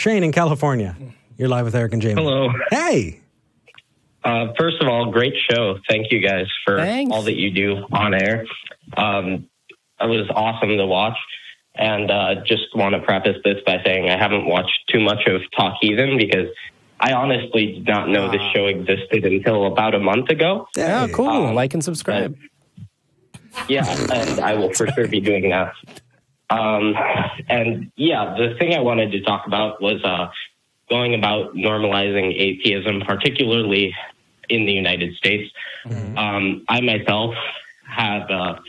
Shane in California. You're live with Eric and Jamie. Hello. Hey. First of all, great show. Thank you guys for all that you do on air. It was awesome to watch. And just want to preface this by saying I haven't watched too much of Talk Heathen because I honestly did not know this show existed until about a month ago. Yeah, cool. Like and subscribe. Yeah, and I will for sure be doing that. And yeah, the thing I wanted to talk about was going about normalizing atheism, particularly in the United States. I myself have a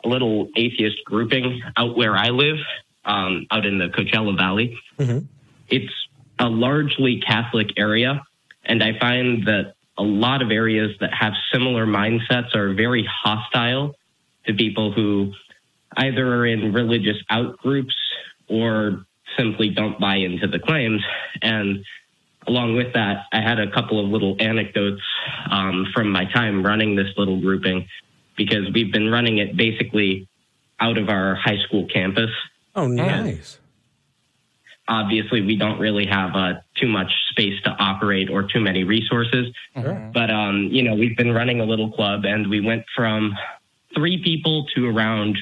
little atheist grouping out where I live, out in the Coachella Valley. It's a largely Catholic area, and I find that a lot of areas that have similar mindsets are very hostile to people who either are in religious outgroups or simply don't buy into the claims. And along with that, I had a couple of little anecdotes from my time running this little grouping, because we've been running it basically out of our high school campus. Oh, nice. Obviously, we don't really have too much space to operate or too many resources. But, you know, we've been running a little club, and we went from 3 people to around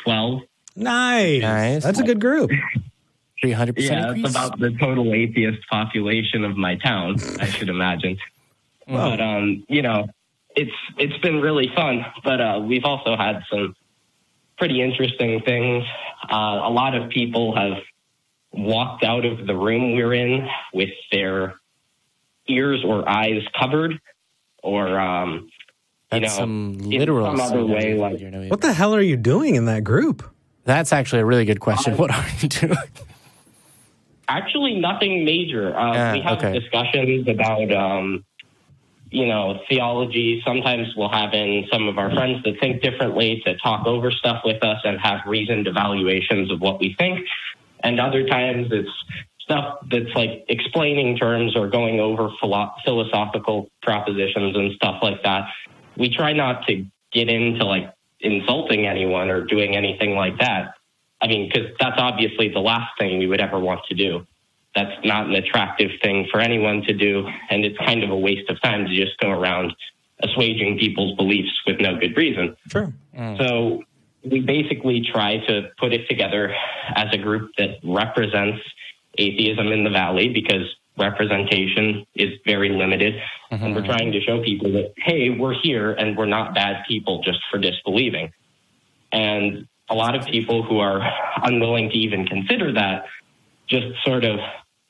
12. Nice. That's a good group. 300% Yeah, increase? that's about the total atheist population of my town, I should imagine. But, you know, it's been really fun. But we've also had some pretty interesting things. A lot of people have walked out of the room we're in with their ears or eyes covered, or you know, some literal in some other way. Like, what the hell are you doing in that group? That's actually a really good question. What are you doing? Actually, nothing major. We have discussions about, you know, theology. Sometimes we'll have in some of our friends that think differently to talk over stuff with us and have reasoned evaluations of what we think. And other times it's stuff that's like explaining terms or going over philosophical propositions and stuff like that. We try not to get into like insulting anyone or doing anything like that. I mean, because that's obviously the last thing we would ever want to do. That's not an attractive thing for anyone to do. And it's kind of a waste of time to just go around assuaging people's beliefs with no good reason. Sure. So we basically try to put it together as a group that represents atheism in the Valley, because representation is very limited. And we're trying to show people that, hey, we're here and we're not bad people just for disbelieving. And a lot of people who are unwilling to even consider that just sort of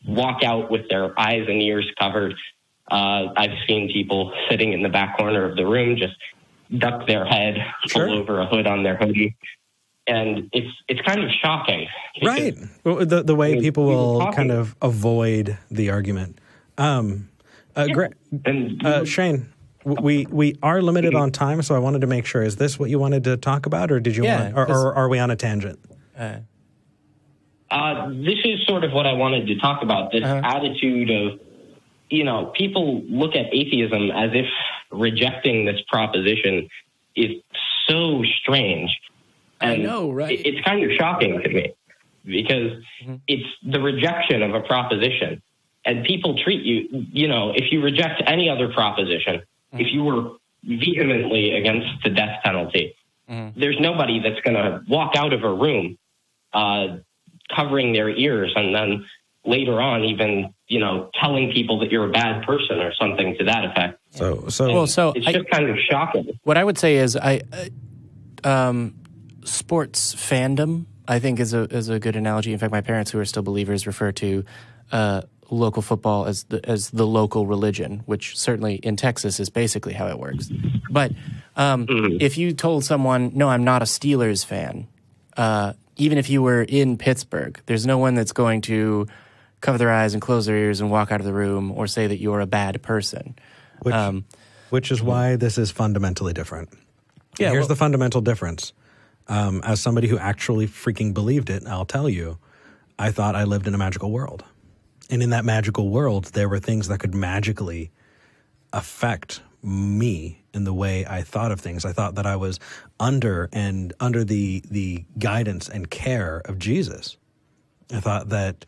walk out with their eyes and ears covered. I've seen people sitting in the back corner of the room just duck their head, pull over a hood on their hoodie. And it's kind of shocking. Right. Well, the way people will kind of avoid the argument. Shane, we are limited on time, so I wanted to make sure. Is this what you wanted to talk about, or did you want, or are we on a tangent? This is sort of what I wanted to talk about, this attitude of, you know, people look at atheism as if rejecting this proposition is so strange. And I know, right? It's kind of shocking to me, because it's the rejection of a proposition. And people treat you, you know, if you reject any other proposition, if you were vehemently against the death penalty, there's nobody that's going to walk out of a room covering their ears and then later on even, you know, telling people that you're a bad person or something to that effect. So it's just kind of shocking. What I would say is sports fandom, I think, is a good analogy. In fact, my parents, who are still believers, refer to local football as the local religion, which certainly in Texas is basically how it works. But if you told someone, no, I'm not a Steelers fan, even if you were in Pittsburgh, there's no one that's going to cover their eyes and close their ears and walk out of the room or say that you're a bad person. Which is why this is fundamentally different. Yeah, Here's the fundamental difference. As somebody who actually freaking believed it, I'll tell you, I thought I lived in a magical world. And in that magical world, there were things that could magically affect me in the way I thought of things. I thought that I was under the guidance and care of Jesus. I thought that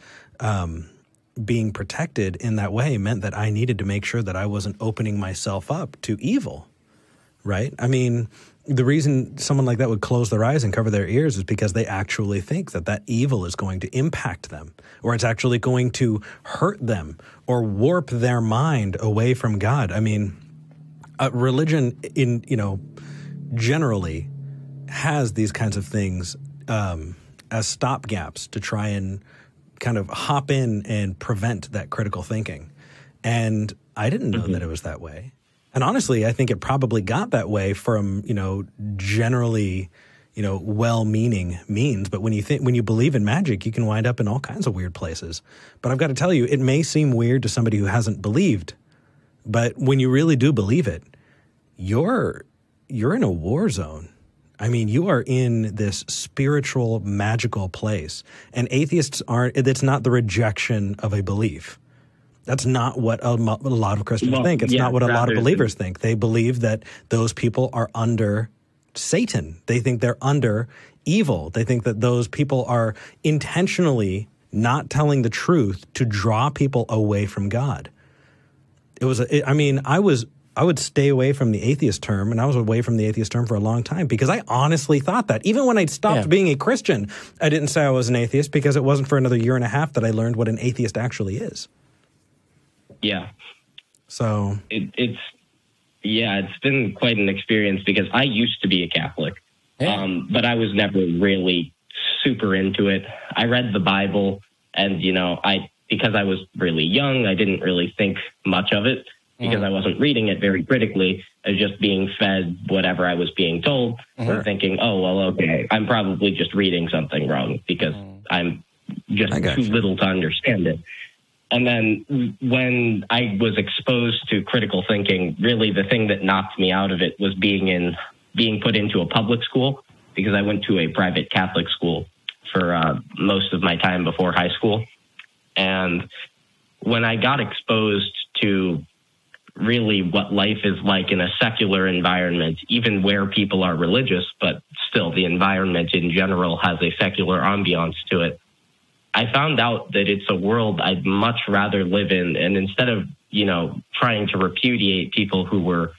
being protected in that way meant that I needed to make sure that I wasn't opening myself up to evil, right? I mean, the reason someone like that would close their eyes and cover their ears is because they actually think that that evil is going to impact them, or it's actually going to hurt them or warp their mind away from God. I mean, religion generally has these kinds of things as stopgaps to try and kind of hop in and prevent that critical thinking. And I didn't know that it was that way. And honestly, I think it probably got that way from, generally, well-meaning means. But when you believe in magic, you can wind up in all kinds of weird places. But I've got to tell you, it may seem weird to somebody who hasn't believed, but when you really do believe it, you're in a war zone. I mean, you are in this spiritual, magical place. And atheists it's not the rejection of a belief. That's not what a lot of Christians think. It's not what a lot of believers think. They believe that those people are under Satan. They think they're under evil. They think that those people are intentionally not telling the truth to draw people away from God. I would stay away from the atheist term, and I was away from the atheist term for a long time because I honestly thought that. Even when I stopped being a Christian, I didn't say I was an atheist because it wasn't for another year and a half that I learned what an atheist actually is. Yeah. So it's been quite an experience because I used to be a Catholic, but I was never really super into it. I read the Bible, and because I was really young, I didn't really think much of it. Because I wasn't reading it very critically, I was just being fed whatever I was being told, and thinking, oh, well, okay, I'm probably just reading something wrong because I'm just too little to understand it. And then when I was exposed to critical thinking, really the thing that knocked me out of it was being put into a public school, because I went to a private Catholic school for most of my time before high school. And when I got exposed to really what life is like in a secular environment, even where people are religious, but still the environment in general has a secular ambiance to it, I found out that it's a world I'd much rather live in. And instead of, trying to repudiate people who were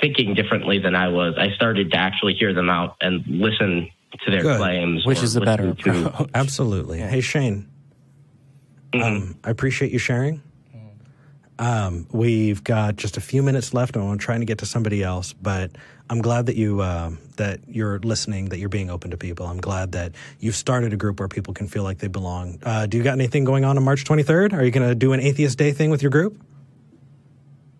thinking differently than I was, I started to actually hear them out and listen to their claims. Which is the better approach. Absolutely. Yeah. Hey, Shane, I appreciate you sharing. We've got just a few minutes left. I'm trying to get to somebody else, but I'm glad that you're listening, that you're being open to people. I'm glad that you've started a group where people can feel like they belong. Do you got anything going on March 23rd? Are you going to do an Atheist Day thing with your group?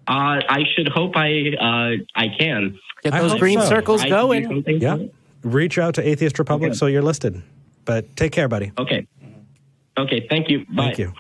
I should hope I can. Get those green circles going. Yeah. Reach out to Atheist Republic so you're listed. But take care, buddy. Okay. Thank you. Bye. Thank you.